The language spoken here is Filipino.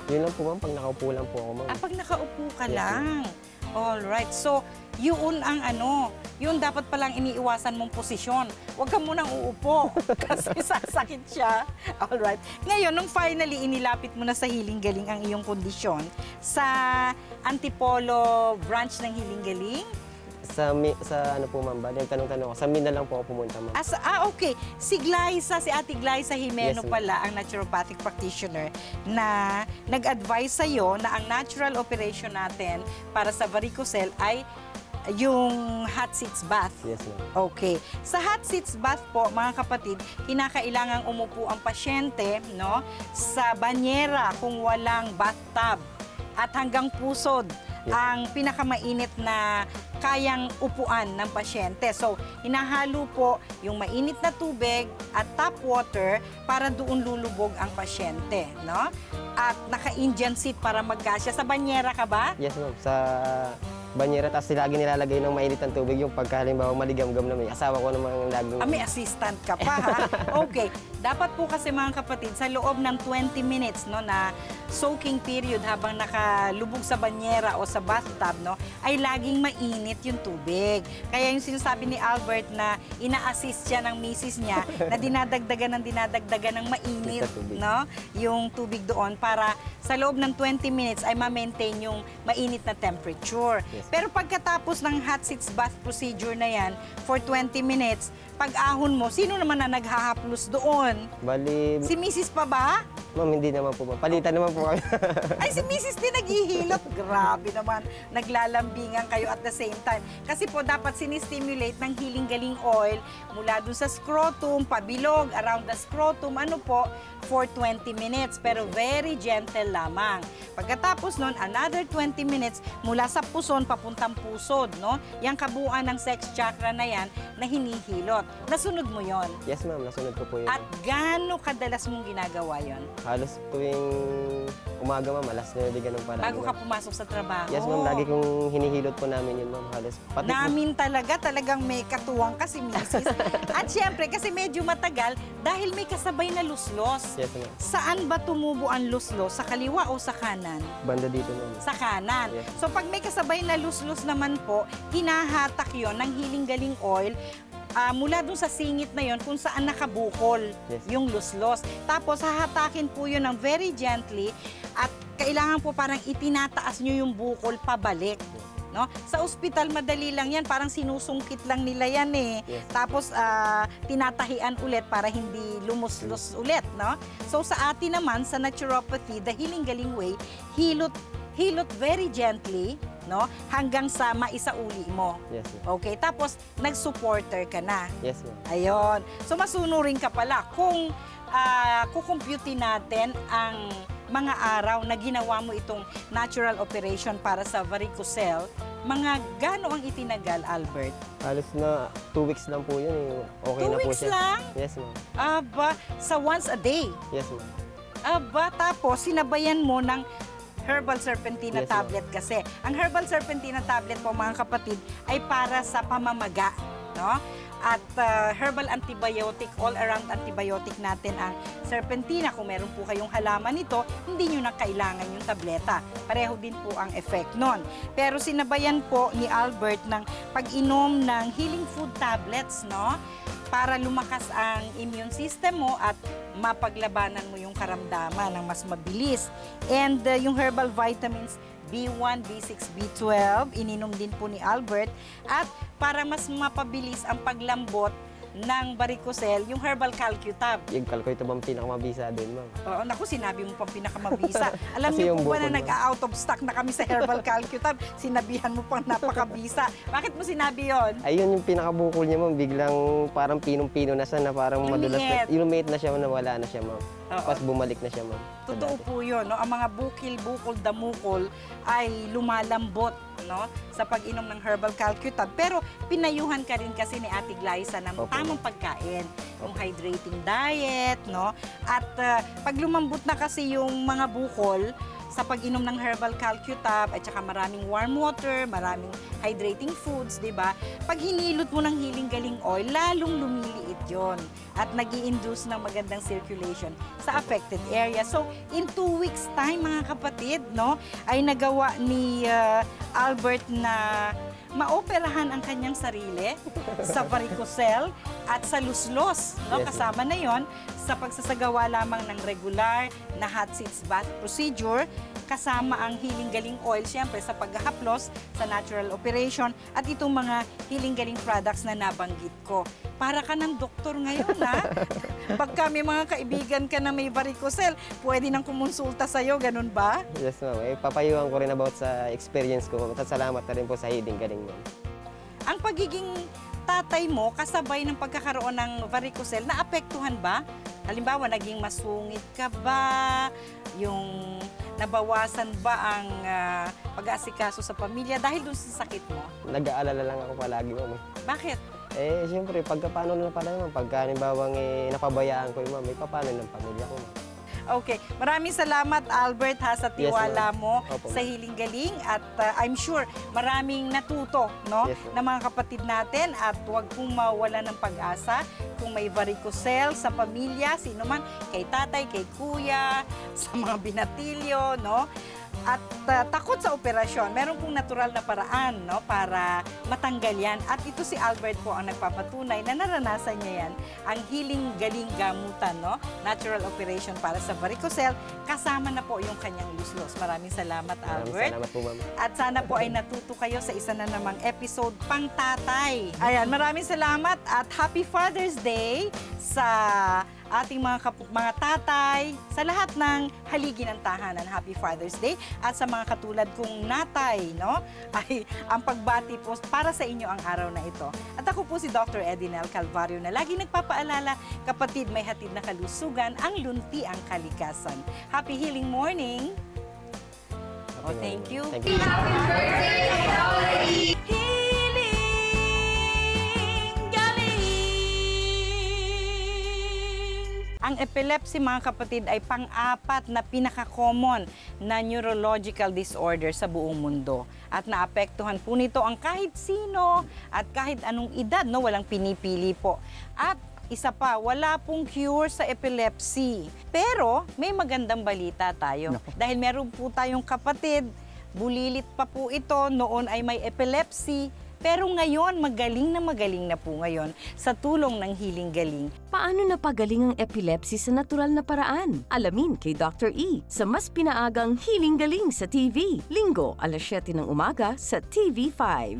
Yun lang po ma'am, pag nakaupo lang po ako ma'am. Pag nakaupo ka Yes, lang. Alright. So, yun ang yun dapat palang iniiwasan mong posisyon. Huwag ka munang uupo kasi sasakit siya. Alright. Ngayon, nung finally inilapit mo na sa Healing Galing ang iyong kondisyon, sa Antipolo branch ng Healing Galing, Sa ano po ma'am, bali yung tanong-tanong ko, sa Mina lang po ako pumunta ma'am. okay. Si Ate Glyza Jimeno Yes, ma'am. pala ang naturopathic practitioner na nag-advise sa'yo na ang natural operation natin para sa varicocele ay yung hot seats bath. Yes ma'am. Okay. Sa hot seats bath po, mga kapatid, kinakailangang umupo ang pasyente, no, sa banyera kung walang bathtub at hanggang pusod ang pinakamainit na kayang upuan ng pasyente. So, hinahalo po yung mainit na tubig at tap water para doon lulubog ang pasyente, no? At naka-Indian seat para magkasya. Sa banyera ka ba? Yes ma'am, sa banyera, tapos lagi nilalagay ng mainit ng tubig yung pagka halimbawa maligam-gam na may asawa ko namang laging... May assistant ka pa, ha? Okay. Dapat po kasi mga kapatid, sa loob ng 20 minutes, no, na soaking period habang nakalubog sa banyera o sa bathtub, no, ay laging mainit yung tubig. Kaya yung sinasabi ni Albert na ina-assist siya ng misis niya na dinadagdagan ng mainit, no, yung tubig doon para sa loob ng 20 minutes ay ma-maintain yung mainit na temperature. Yes. Pero pagkatapos ng hot seats bath procedure na yan, for 20 minutes, pag-ahon mo, sino naman na naghahaplos doon? Bali, Si Mrs. pa ba? ma'am, hindi naman po ma'am. Palitan naman po kami. Ay, si Mrs. din naghihilot. Grabe naman, naglalambingan kayo at the same time. Kasi po, dapat sinistimulate ng Healing Galing oil mula dun sa scrotum, pabilog, around the scrotum, for 20 minutes. Pero very gentle lamang. Pagkatapos nun, another 20 minutes mula sa puson, papuntang pusod, no? Yang kabuuan ng sex chakra na yan na hinihilot. Nasunod mo yon. Yes ma'am, nasunod ko po yun. At gaano kadalas mong ginagawa yon? Halos tuwing umaga ma'am, alas 9, ganun pa. Bago ka pumasok sa trabaho? Yes ma'am, lagi kong hinihilot po namin yun ma'am, halos. Pati Namin talagang may katuwang kasi misis. At syempre, kasi medyo matagal, dahil may kasabay na luslos. Yes ma'am, Saan ba tumubo ang luslos? Sa kaliwa o sa kanan? banda dito ma'am. Sa kanan. Yes. So pag may kasabay na luslos naman po, hinahatak yon ng Healing Galing oil mula dun sa singit na yon kung saan nakabukol Yes. yung luslos. Tapos hahatakin po yun ng very gently at kailangan po parang itinataas nyo yung bukol pabalik. No? Sa ospital, madali lang yan. Parang sinusungkit lang nila yan eh. Yes. Tapos, tinatahian ulit para hindi lumuslos ulit. No? So, sa atin naman, sa naturopathy, the Healing Galing way, hilot very gently, no? Hanggang sa maisauli mo. Yes ma'am. Okay? Tapos, nag-supporter ka na. Yes ma'am. Ayun. So, masunurin ka pala. Kung kukumputin natin ang mga araw na ginawa mo itong natural operation para sa varicocele, mga gaano ang itinagal, Albert? Halos na 2 weeks lang po yun eh. Okay 2 na po weeks siya. lang? Yes ma'am. Aba, sa once a day? Yes ma'am. Aba, tapos sinabayan mo ng herbal serpentina Yes, ma'am. tablet kasi. Ang herbal serpentina tablet po, mga kapatid, ay para sa pamamaga, no? At herbal antibiotic, all-around antibiotic natin ang serpentina. Kung meron po kayong halaman nito, hindi nyo na kailangan yung tableta. Pareho din po ang effect nun. Pero sinabayan po ni Albert ng pag-inom ng healing food tablets, no? Para lumakas ang immune system mo at mapaglabanan mo yung karamdaman ng mas mabilis. And yung herbal vitamins B1, B6, B12, ininom din po ni Albert. At para mas mapabilis ang paglambot ng varicocele, yung herbal calcutab. Yung kalko ito bang pinakamabisa din ma'am. Oo, naku, sinabi mo pang pinakamabisa. Alam Kasi niyo yung po ba na bukol mo. nag-out of stock na kami sa herbal calcutab? Sinabihan mo pang napakabisa. Bakit mo sinabi yon? Ayun yung pinakabukol niya ma'am, biglang parang pinong-pino na siya na parang madulas na. Lumiit. Lumiit na siya, nawala na siya ma'am. Oo. Tapos bumalik na siya ma'am. sa Totoo dati. po yun, no? Ang mga bukil, bukol, damukol ay lumalambot, no? Sa pag-inom ng herbal calcutab. Pero pinayuhan ka rin kasi ni Ate Glyza ng Opo. tamang pagkain. Yung hydrating diet, no? At pag lumambot na kasi yung mga bukol, sa pag-inom ng herbal calcutab at saka maraming warm water, maraming hydrating foods, di ba? Pag hinilot mo ng Healing Galing Oil, lalong lumiliit yon at nag-i-induce ng magandang circulation sa affected area. So, in 2 weeks time, mga kapatid, no, ay nagawa ni Albert na maoperahan ang kanyang sarili sa varicocele at sa luslos. No? Yes, Kasama na yon sa pagsasagawa lamang ng regular na hot seats bath procedure, kasama ang Healing Galing Oil, siyempre sa paghahaplos sa natural operation at itong mga Healing Galing products na nabanggit ko. Para ka ng doktor ngayon, ha? Pagka may mga kaibigan ka na may varicocele, pwede nang kumonsulta sa'yo, ganun ba? Yes, ma'am. Papayuhan ko rin about sa experience ko, ma'am. At salamat na rin po sa Healing Galing, ma'am. Ang pagiging tatay mo, kasabay ng pagkakaroon ng varicocele, naapektuhan ba? Halimbawa, naging masungit ka ba? Yung nabawasan ba ang pag-aasikaso sa pamilya dahil dun sa sakit mo? Nag-aalala lang ako palagi, ma'am. Bakit? Siyempre, pagka paano na pala, ma'am. Pagka halimbawang napabayaan ko, ma'am, paano ng pamilya ko, ma'am. Okay. Maraming salamat, Albert, ha, sa tiwala Yes, mo Opo, sa ma'am. Healing Galing. At I'm sure maraming natuto, no, Yes, ma'am. ng mga kapatid natin. At huwag pong mawala ng pag-asa kung may varicocele sa pamilya, sino man, kay tatay, kay kuya, sa mga binatilyo, no? At takot sa operasyon, meron pong natural na paraan, no, para matanggal yan. At ito si Albert po ang nagpapatunay na naranasan niya yan, ang Healing Galing gamutan, no, natural operation para sa varicocele, kasama na po yung kanyang luslos. Maraming salamat, Maraming Albert. salamat po, ma'am. At sana po ay natuto kayo sa isa na namang episode pang tatay. Ayan, maraming salamat at Happy Father's Day sa ating mga tatay, sa lahat ng haligi ng tahanan. Happy Father's Day. At sa mga katulad kong natay, no, ay ang pagbati po para sa inyo ang araw na ito. At ako po si Dr. Edinel Calvario na lagi nagpapaalala, kapatid, may hatid na kalusugan, ang lunti ang kalikasan. Happy healing morning! Oh, thank you. Thank you. Healing Galing! Ang epilepsy, mga kapatid, ay pang-apat na pinaka-common na neurological disorder sa buong mundo. At naapektuhan po nito ang kahit sino at kahit anong edad, no? Walang pinipili po. At isa pa, wala pong cure sa epilepsy. Pero may magandang balita tayo. Dahil meron po tayong kapatid, bulilit pa po ito, noon ay may epilepsy. Pero ngayon, magaling na po ngayon sa tulong ng Healing Galing. Paano napagaling ang epilepsy sa natural na paraan? Alamin kay Dr. E sa mas pinaagang Healing Galing sa TV. Linggo, alas 7 ng umaga sa TV5.